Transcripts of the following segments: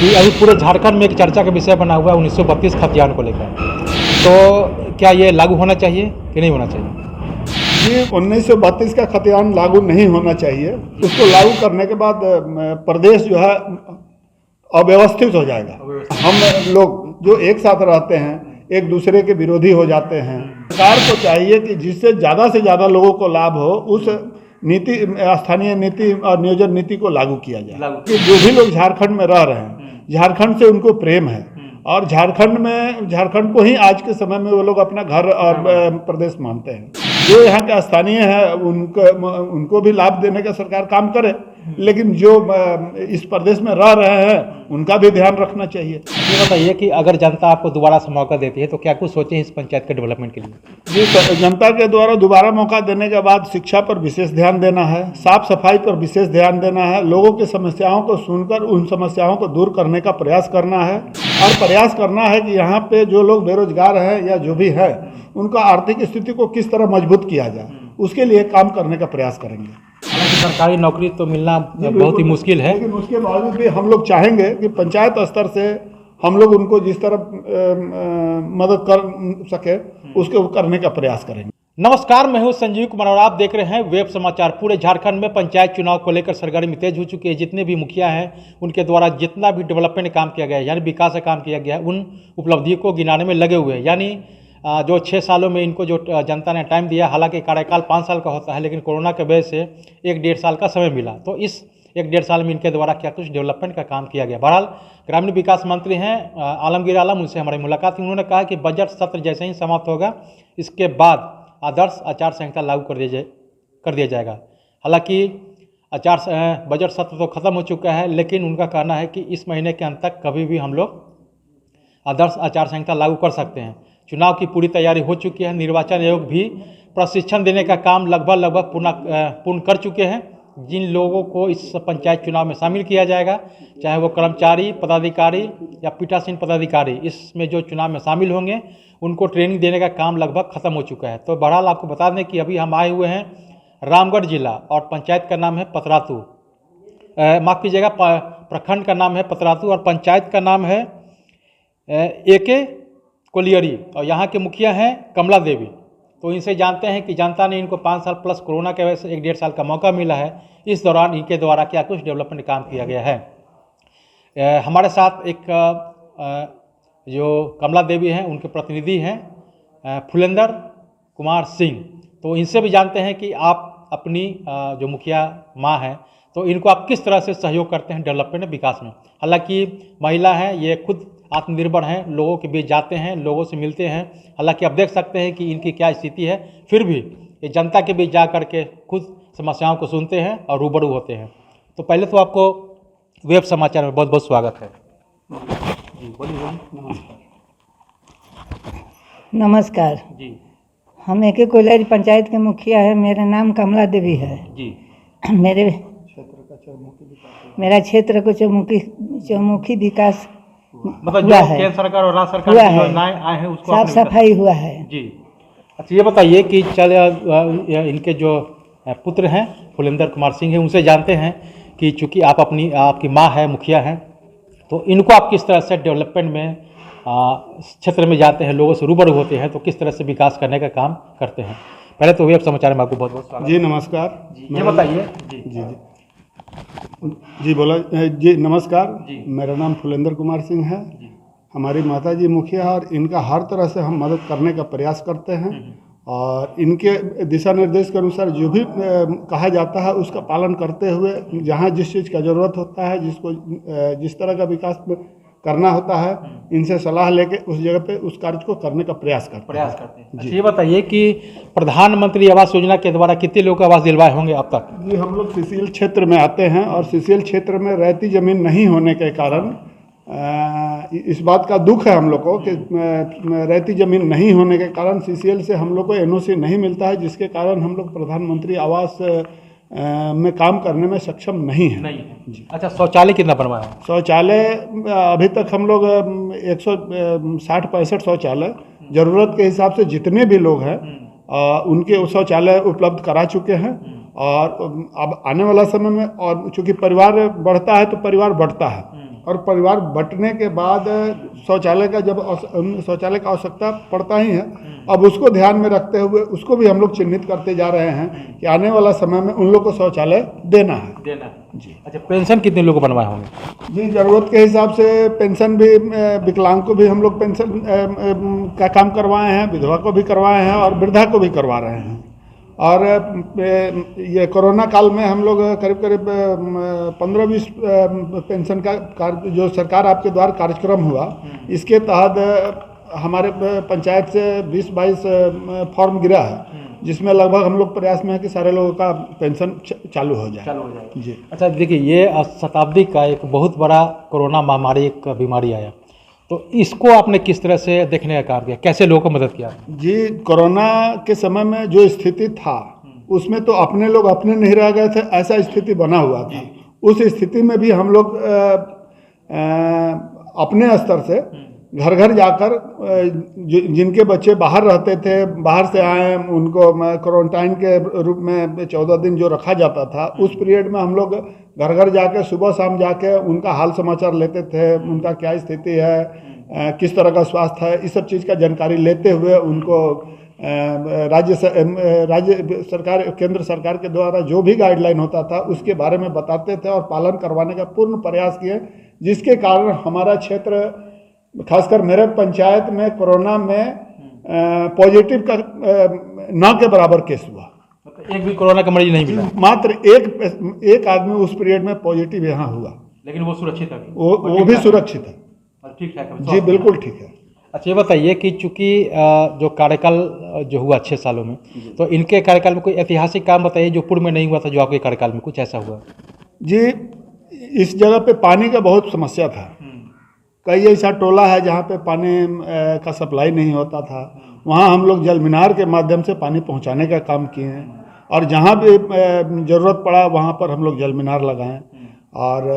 कि अभी पूरे झारखंड में एक चर्चा का विषय बना हुआ है 1932 खतियान को लेकर, तो क्या ये लागू होना चाहिए कि नहीं होना चाहिए? ये 1932 का खतियान लागू नहीं होना चाहिए। उसको लागू करने के बाद प्रदेश जो है अव्यवस्थित हो जाएगा। हम लोग जो एक साथ रहते हैं एक दूसरे के विरोधी हो जाते हैं। सरकार को चाहिए कि जिससे ज़्यादा से ज़्यादा लोगों को लाभ हो उस नीति, स्थानीय नीति और नियोजन नीति को लागू किया जाए। कि जो भी लोग झारखंड में रह रहे हैं, झारखंड से उनको प्रेम है और झारखंड को ही आज के समय में वो लोग अपना घर और प्रदेश मानते हैं। जो यहाँ के स्थानीय है उनको भी लाभ देने का सरकार काम करे, लेकिन जो इस प्रदेश में रह रहे हैं उनका भी ध्यान रखना चाहिए। ये बताइए कि अगर जनता आपको दोबारा से मौका देती है तो क्या कुछ सोचें इस पंचायत के डेवलपमेंट के लिए? जी, जनता के द्वारा दोबारा मौका देने के बाद शिक्षा पर विशेष ध्यान देना है, साफ सफाई पर विशेष ध्यान देना है, लोगों की समस्याओं को सुनकर उन समस्याओं को दूर करने का प्रयास करना है और प्रयास करना है कि यहाँ पे जो लोग बेरोजगार हैं या जो भी है उनका आर्थिक स्थिति को किस तरह मजबूत किया जाए, उसके लिए काम करने का प्रयास करेंगे। हालांकि सरकारी नौकरी तो मिलना बहुत ही मुश्किल है, लेकिन उसके बावजूद भी हम लोग चाहेंगे कि पंचायत स्तर से हम लोग उनको जिस तरह मदद कर सके उसको करने का प्रयास करेंगे। नमस्कार, मैं हूं संजीव कुमार और आप देख रहे हैं वेब समाचार। पूरे झारखंड में पंचायत चुनाव को लेकर सरगर्मी तेज हो चुकी है। जितने भी मुखिया हैं उनके द्वारा जितना भी डेवलपमेंट काम किया गया है, यानी विकास का काम किया गया है, उन उपलब्धियों को गिनाने में लगे हुए हैं। यानी जो 6 सालों में इनको जो जनता ने टाइम दिया, हालांकि कार्यकाल 5 साल का होता है, लेकिन कोरोना के वजह से 1-1.5 साल का समय मिला, तो इस 1-1.5 साल में इनके द्वारा क्या कुछ डेवलपमेंट का काम किया गया। बहरहाल ग्रामीण विकास मंत्री हैं आलमगीर आलम, उनसे हमारी मुलाकात हुई। उन्होंने कहा कि बजट सत्र जैसे ही समाप्त होगा इसके बाद आदर्श आचार संहिता लागू कर दिया जाएगा। हालांकि बजट सत्र तो ख़त्म हो चुका है, लेकिन उनका कहना है कि इस महीने के अंत तक कभी भी हम लोग आदर्श आचार संहिता लागू कर सकते हैं। चुनाव की पूरी तैयारी हो चुकी है। निर्वाचन आयोग भी प्रशिक्षण देने का काम लगभग पूर्ण कर चुके हैं। जिन लोगों को इस पंचायत चुनाव में शामिल किया जाएगा, चाहे वो कर्मचारी, पदाधिकारी या पीठासीन पदाधिकारी, इसमें जो चुनाव में शामिल होंगे उनको ट्रेनिंग देने का काम लगभग ख़त्म हो चुका है। तो बहरहाल आपको बता दें कि अभी हम आए हुए हैं रामगढ़ जिला और पंचायत का नाम है पतरातू, माफ़ कीजिएगा, प्रखंड का नाम है पतरातू और पंचायत का नाम है एके कोलियरी और यहाँ के मुखिया हैं कमला देवी। तो इनसे जानते हैं कि जनता ने इनको 5 साल प्लस कोरोना के वजह से 1-1.5 साल का मौका मिला है, इस दौरान इनके द्वारा क्या कुछ डेवलपमेंट काम किया गया है। हमारे साथ एक जो कमला देवी हैं उनके प्रतिनिधि हैं फुलेंदर कुमार सिंह। तो इनसे भी जानते हैं कि आप अपनी जो मुखिया माँ हैं तो इनको आप किस तरह से सहयोग करते हैं डेवलपमेंट विकास में। हालांकि महिला हैं, ये खुद आत्मनिर्भर हैं, लोगों के बीच जाते हैं, लोगों से मिलते हैं। हालांकि आप देख सकते हैं कि इनकी क्या स्थिति है, फिर भी ये जनता के बीच जा कर के खुद समस्याओं को सुनते हैं और रूबरू होते हैं। तो पहले तो आपको वेब समाचार में बहुत बहुत स्वागत है। जी बोलिए। नमस्कार जी हम एके कोयलारी पंचायत के मुखिया है। मेरा नाम कमला देवी है। जी। मेरा क्षेत्र को चौमुखी विकास मतलब हुआ जो है, केंद्र सरकार और राज्य सरकार हुआ की है, योजनाएं आए हैं उसको साफ आपने सफाई हुआ है। जी। अच्छा ये बताइए कि इनके जो पुत्र हैं फुलेंदर कुमार सिंह हैं, उनसे जानते हैं कि चूंकि आपकी माँ है, मुखिया हैं, तो इनको आप किस तरह से डेवलपमेंट में क्षेत्र में जाते हैं, लोगों से रूबरू होते हैं, तो किस तरह से विकास करने का काम करते हैं। पहले तो वेब समाचार में आपको बहुत बहुत स्वागत। जी नमस्कार। ये बताइए। जी जी बोला जी नमस्कार जी। मेरा नाम फुलेंदर कुमार सिंह है। हमारी माता जी मुखिया और इनका हर तरह से हम मदद करने का प्रयास करते हैं और इनके दिशा निर्देश के अनुसार जो भी कहा जाता है उसका पालन करते हुए जहाँ जिस चीज़ का ज़रूरत होता है, जिस तरह का विकास करना होता है, इनसे सलाह लेके उस जगह पे उस कार्य को करने का प्रयास करते हैं। अच्छा ये बताइए कि प्रधानमंत्री आवास योजना के द्वारा कितने लोगों को आवास दिलवाए होंगे अब तक? जी हम लोग सीसीएल क्षेत्र में आते हैं और सीसीएल क्षेत्र में रहती ज़मीन नहीं होने के कारण इस बात का दुख है हम लोग को कि रहती ज़मीन नहीं होने के कारण सीसीएल से हम लोग को एनओसी नहीं मिलता है, जिसके कारण हम लोग प्रधानमंत्री आवास में काम करने में सक्षम नहीं है। जी। अच्छा शौचालय कितना बनवाया? शौचालय अभी तक हम लोग 160-65 शौचालय ज़रूरत के हिसाब से जितने भी लोग हैं उनके शौचालय उपलब्ध करा चुके हैं और अब आने वाला समय में, और चूँकि परिवार बढ़ता है तो परिवार बढ़ता है और परिवार बंटने के बाद शौचालय का शौचालय का आवश्यकता पड़ता ही है। अब उसको ध्यान में रखते हुए उसको भी हम लोग चिन्हित करते जा रहे हैं कि आने वाला समय में उन लोग को शौचालय देना है। जी। अच्छा, पेंशन कितने लोग को बनवाए होंगे? जी, ज़रूरत के हिसाब से पेंशन भी, विकलांग को भी हम लोग पेंशन का काम करवाए हैं, विधवा को भी करवाए हैं और वृद्धा को भी करवा रहे हैं। और ये कोरोना काल में हम लोग करीब करीब 15-20 पेंशन का जो सरकार आपके द्वारा कार्यक्रम हुआ, इसके तहत हमारे पंचायत से 20-22 फॉर्म गिरा है, जिसमें लगभग हम लोग प्रयास में है कि सारे लोगों का पेंशन चालू हो जाए। जी। अच्छा, देखिए, ये शताब्दी का एक बहुत बड़ा कोरोना महामारी एक बीमारी आया, तो इसको आपने किस तरह से देखने का काम किया, कैसे लोगों को मदद किया? जी, कोरोना के समय में जो स्थिति था उसमें तो अपने लोग अपने नहीं रह गए थे, ऐसा स्थिति बना हुआ था। उस स्थिति में भी हम लोग अपने स्तर से घर घर जाकर जिनके बच्चे बाहर रहते थे, बाहर से आए, उनको क्वारंटाइन के रूप में 14 दिन जो रखा जाता था, उस पीरियड में हम लोग घर घर जाके सुबह शाम जाके उनका हाल समाचार लेते थे, उनका क्या स्थिति है, किस तरह का स्वास्थ्य है, इस सब चीज़ का जानकारी लेते हुए उनको राज्य सरकार, केंद्र सरकार के द्वारा जो भी गाइडलाइन होता था उसके बारे में बताते थे और पालन करवाने का पूर्ण प्रयास किए, जिसके कारण हमारा क्षेत्र, खासकर मेरे पंचायत में कोरोना में पॉजिटिव का ना के बराबर केस हुआ। एक भी कोरोना का मरीज नहीं मिला? मात्र एक आदमी उस पीरियड में पॉजिटिव यहाँ हुआ, लेकिन वो सुरक्षित है? वो भी सुरक्षित है, ठीक ठाक है? जी, बिल्कुल ठीक है। अच्छा, ये बताइए कि चूंकि जो कार्यकाल जो हुआ 6 सालों में, तो इनके कार्यकाल में कोई ऐतिहासिक काम बताइए जो पूर्व में नहीं हुआ था, जो आपके कार्यकाल में कुछ ऐसा हुआ? जी, इस जगह पे पानी का बहुत समस्या था। कई ऐसा टोला है जहाँ पे पानी का सप्लाई नहीं होता था, वहाँ हम लोग जल मीनार के माध्यम से पानी पहुँचाने का काम किए हैं, और जहाँ भी ज़रूरत पड़ा वहाँ पर हम लोग जल मीनार लगाएं, और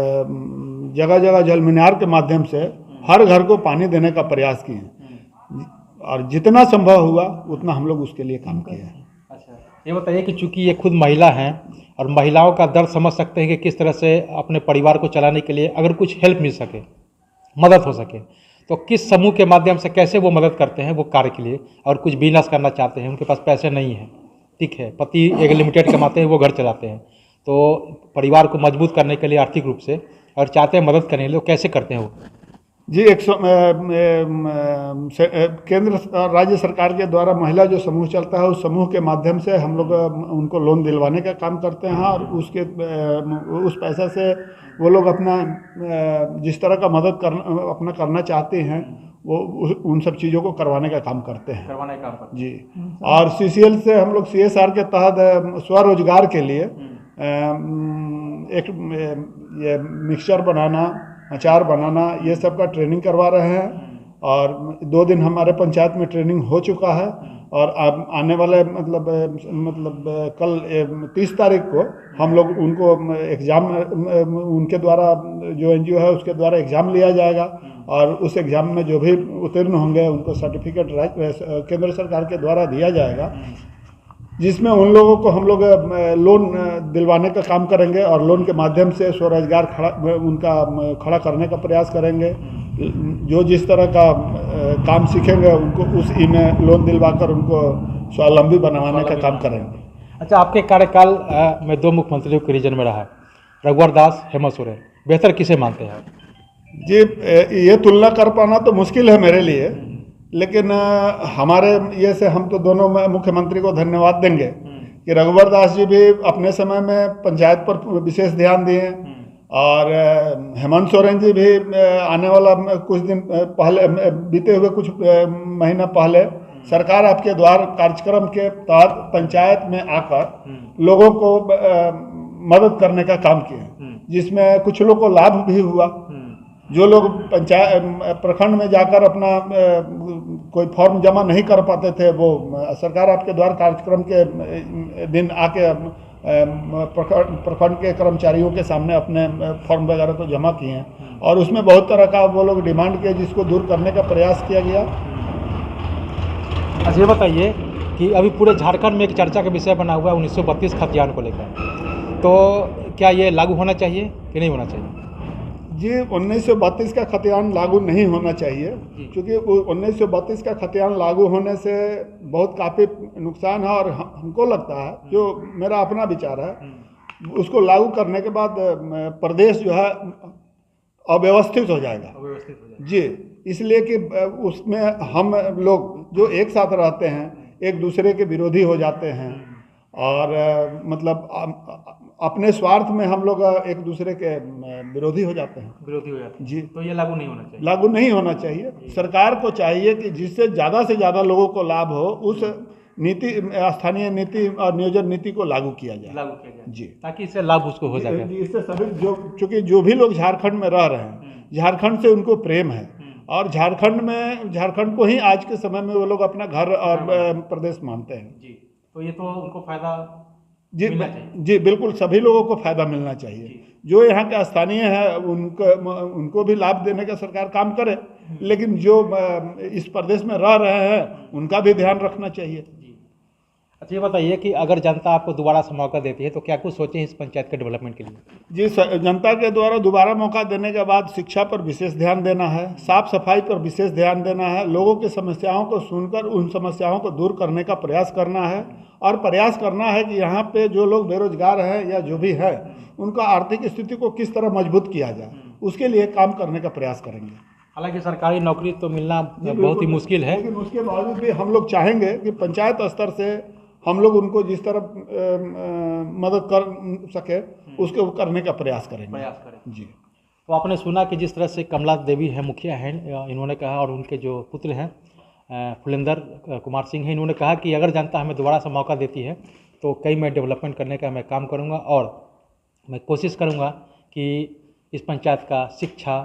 जगह जगह जल मीनार के माध्यम से हर घर को पानी देने का प्रयास किए, और जितना संभव हुआ उतना हम लोग उसके लिए काम किए हैं। अच्छा, ये बताइए कि चूंकि ये खुद महिला हैं और महिलाओं का दर्द समझ सकते हैं कि किस तरह से अपने परिवार को चलाने के लिए अगर कुछ हेल्प मिल सके, मदद हो सके, तो किस समूह के माध्यम से कैसे वो मदद करते हैं वो कार्य के लिए, और कुछ बिजनेस करना चाहते हैं, उनके पास पैसे नहीं है, ठीक है, पति एक लिमिटेड कमाते हैं, वो घर चलाते हैं, तो परिवार को मजबूत करने के लिए आर्थिक रूप से, और चाहते हैं मदद करने के लिए, कैसे करते हैं वो? जी, केंद्र और राज्य सरकार के द्वारा महिला जो समूह चलता है, उस समूह के माध्यम से हम लोग उनको लोन दिलवाने का काम करते हैं, और उस पैसा से वो लोग अपना जिस तरह का मदद करना चाहते हैं वो उन सब चीज़ों को करवाने का काम करते हैं। जी। और CCL से हम लोग CSR के तहत स्वरोजगार के लिए एक ये मिक्सचर बनाना, अचार बनाना, ये सब का ट्रेनिंग करवा रहे हैं, और 2 दिन हमारे पंचायत में ट्रेनिंग हो चुका है, और अब आने वाले मतलब कल 30 तारीख को हम लोग उनको एग्ज़ाम, उनके द्वारा जो NGO है उसके द्वारा एग्ज़ाम लिया जाएगा, और उस एग्ज़ाम में जो भी उत्तीर्ण होंगे उनको सर्टिफिकेट केंद्र सरकार के द्वारा दिया जाएगा, जिसमें उन लोगों को हम लोग लोन दिलवाने का काम करेंगे, और लोन के माध्यम से स्वरोजगार खड़ा करने का प्रयास करेंगे। जो जिस तरह का काम सीखेंगे उनको उस में लोन दिलवाकर उनको स्वावलंबी बनवाने का काम करेंगे। अच्छा, आपके कार्यकाल में 2 मुख्यमंत्रियों के रीजन में रहा है, रघुवर दास, हेमंत सोरेन, बेहतर किसे मानते हैं? जी, ये तुलना कर पाना तो मुश्किल है मेरे लिए, लेकिन हमारे ये से हम तो दोनों मुख्यमंत्री को धन्यवाद देंगे कि रघुवर दास जी भी अपने समय में पंचायत पर विशेष ध्यान दिए, और हेमंत सोरेन जी भी आने वाला कुछ दिन पहले, बीते हुए कुछ महीना पहले सरकार आपके द्वार कार्यक्रम के तहत पंचायत में आकर लोगों को मदद करने का काम किए, जिसमें कुछ लोग को लाभ भी हुआ। जो लोग पंचायत प्रखंड में जाकर अपना कोई फॉर्म जमा नहीं कर पाते थे, वो सरकार आपके द्वार कार्यक्रम के दिन आके प्रखंड के कर्मचारियों के सामने अपने फॉर्म वगैरह तो जमा किए हैं, और उसमें बहुत तरह का वो लोग डिमांड किए, जिसको दूर करने का प्रयास किया गया। अच्छा, ये बताइए कि अभी पूरे झारखंड में एक चर्चा का विषय बना हुआ है 1932 खतियान को लेकर, तो क्या ये लागू होना चाहिए कि नहीं होना चाहिए? जी 1932 का खतियान लागू नहीं होना चाहिए, क्योंकि 1932 का खतियान लागू होने से बहुत काफ़ी नुकसान है। और हमको लगता है, जो मेरा अपना विचार है, उसको लागू करने के बाद प्रदेश जो है अव्यवस्थित हो जाएगा। जी, इसलिए कि उसमें हम लोग जो एक साथ रहते हैं एक दूसरे के विरोधी हो जाते हैं, और मतलब अपने स्वार्थ में हम लोग एक दूसरे के विरोधी हो जाते हैं। जी, तो ये लागू नहीं होना चाहिए। लागू नहीं होना चाहिए। सरकार को चाहिए कि जिससे ज़्यादा से ज़्यादा लोगों को लाभ हो, उस नीति, स्थानीय नीति और नियोजन नीति को लागू किया जाए। जी, ताकि इससे लाभ उसको हो सके। इससे सभी चूँकि जो भी लोग झारखंड में रह रहे हैं, झारखंड से उनको प्रेम है, और झारखंड को ही आज के समय में वो लोग अपना घर और प्रदेश मानते हैं। जी, तो ये तो उनको फायदा जी बिल्कुल, सभी लोगों को फायदा मिलना चाहिए। जो यहाँ के स्थानीय है उनको भी लाभ देने का सरकार काम करे, लेकिन जो इस प्रदेश में रह रहे हैं उनका भी ध्यान रखना चाहिए। अच्छा, ये बताइए कि अगर जनता आपको दोबारा से मौका देती है तो क्या कुछ सोचें इस पंचायत के डेवलपमेंट के लिए? जी, जनता के द्वारा दोबारा मौका देने के बाद शिक्षा पर विशेष ध्यान देना है, साफ सफाई पर विशेष ध्यान देना है, लोगों की समस्याओं को सुनकर उन समस्याओं को दूर करने का प्रयास करना है, और प्रयास करना है कि यहाँ पे जो लोग बेरोजगार हैं या जो भी है, उनका आर्थिक स्थिति को किस तरह मजबूत किया जाए, उसके लिए काम करने का प्रयास करेंगे। हालांकि सरकारी नौकरी तो मिलना बहुत ही मुश्किल है, लेकिन उसके बावजूद भी हम लोग चाहेंगे कि पंचायत स्तर से हम लोग उनको जिस तरह मदद कर सके उसको करने का प्रयास करेंगे। जी, तो आपने सुना कि जिस तरह से कमला देवी है, मुखिया हैं, इन्होंने कहा, और उनके जो पुत्र हैं फुलेंदर कुमार सिंह हैं, इन्होंने कहा कि अगर जनता हमें दोबारा से मौका देती है तो कई मैं डेवलपमेंट करने का मैं काम करूंगा, और मैं कोशिश करूंगा कि इस पंचायत का शिक्षा,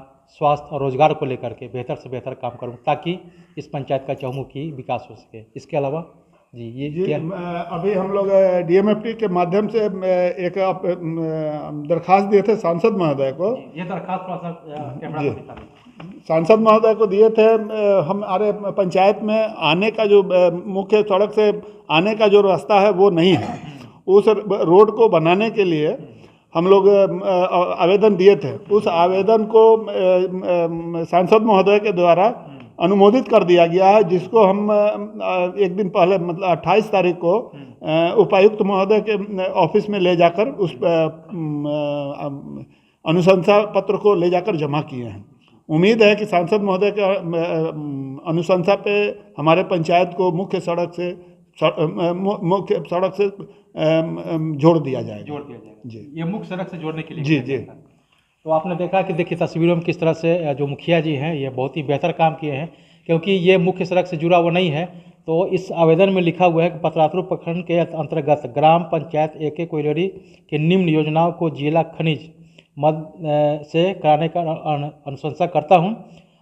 स्वास्थ्य और रोजगार को लेकर के बेहतर से बेहतर काम करूं, ताकि इस पंचायत का चहुमुखी विकास हो सके। इसके अलावा जी क्या अभी हम लोग DMFT के माध्यम से एक दरखास्त दिए थे सांसद महोदय को। ये दरखास्त थोड़ा सा कैमरा पर दिखा दीजिए। सांसद महोदय को दिए थे। हमारे पंचायत में आने का जो मुख्य सड़क से आने का जो रास्ता है वो नहीं है, उस रोड को बनाने के लिए हम लोग आवेदन दिए थे। उस आवेदन को सांसद महोदय के द्वारा अनुमोदित कर दिया गया है, जिसको हम एक दिन पहले मतलब 28 तारीख को उपायुक्त महोदय के ऑफिस में ले जाकर उस अनुशंसा पत्र को ले जाकर जमा किए हैं। उम्मीद है कि सांसद महोदय के अनुशंसा पे हमारे पंचायत को मुख्य सड़क से जोड़ दिया जाएगा। जी, ये मुख्य सड़क से जोड़ने के लिए। जी। तो आपने देखा कि देखिए तस्वीरों में किस तरह से जो मुखिया जी हैं ये बहुत ही बेहतर काम किए हैं, क्योंकि ये मुख्य सड़क से जुड़ा हुआ नहीं है। तो इस आवेदन में लिखा हुआ है कि पतरातू प्रखंड के अंतर्गत ग्राम पंचायत AK कोयलरी के निम्न योजनाओं को जिला खनिज मद से कराने का अनुशंसा करता हूं।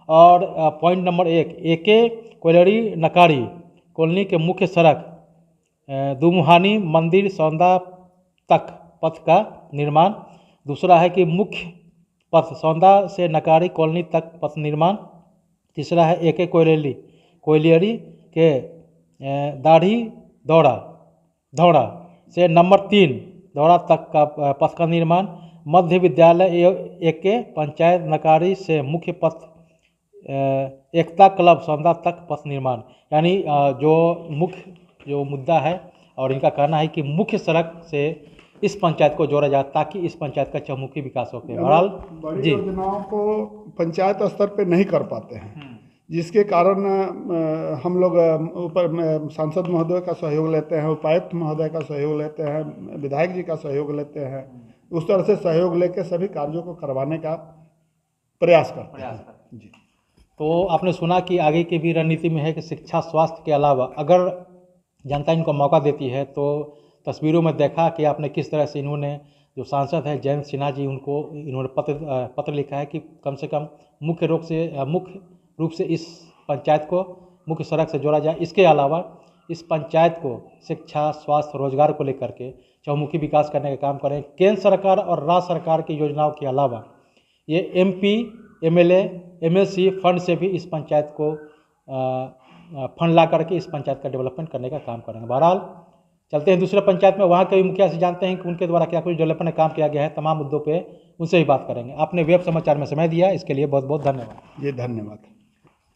और पॉइंट नंबर 1, AK कोयलरी नकारी कॉलोनी के मुख्य सड़क दुमुहानी मंदिर सौंदा तक पथ का निर्माण। दूसरा है कि मुख्य पथ सौंदा से नकारी कॉलोनी तक पथ निर्माण। तीसरा है AK कोयलियरी के दाढ़ी दौड़ा से नंबर 3 दौड़ा तक का पथ का निर्माण। मध्य विद्यालय AK पंचायत नकारी से मुख्य पथ एकता क्लब सौंदा तक पथ निर्माण। यानी जो मुद्दा है और इनका कहना है कि मुख्य सड़क से इस पंचायत को जोड़ा जाए, ताकि इस पंचायत का चहुमुखी विकास हो सके। बहरहाल बड़ी योजनाओं को पंचायत स्तर पे नहीं कर पाते हैं, जिसके कारण हम लोग ऊपर सांसद महोदय का सहयोग लेते हैं, उपायुक्त महोदय का सहयोग लेते हैं, विधायक जी का सहयोग लेते हैं। उस तरह से सहयोग लेकर सभी कार्यों को करवाने का प्रयास करते हैं। जी, तो आपने सुना कि आगे की भी रणनीति में है कि शिक्षा, स्वास्थ्य के अलावा अगर जनता इनको मौका देती है, तो तस्वीरों में देखा कि आपने किस तरह से इन्होंने जो सांसद है जयंत सिन्हा जी, उनको इन्होंने पत्र लिखा है कि कम से कम मुख्य रूप से इस पंचायत को मुख्य सड़क से जोड़ा जाए। इसके अलावा इस पंचायत को शिक्षा, स्वास्थ्य, रोजगार को लेकर के चहुमुखी विकास करने का काम करें। केंद्र सरकार और राज्य सरकार की योजनाओं के अलावा ये MP, MLA, MLC फंड से भी इस पंचायत को फंड ला करके इस पंचायत का डेवलपमेंट करने का काम करेंगे। बहरहाल चलते हैं दूसरे पंचायत में, वहाँ के मुखिया से जानते हैं कि उनके द्वारा क्या कुछ डेवलपमेंट काम किया गया है। तमाम मुद्दों पे उनसे भी बात करेंगे। आपने वेब समाचार में समय दिया, इसके लिए बहुत बहुत धन्यवाद। जी धन्यवाद।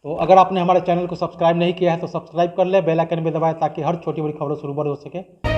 तो अगर आपने हमारे चैनल को सब्सक्राइब नहीं किया है तो सब्सक्राइब कर ले, बेल आइकन भी दबाएं ताकि हर छोटी बड़ी खबरों से रूबरू हो सके।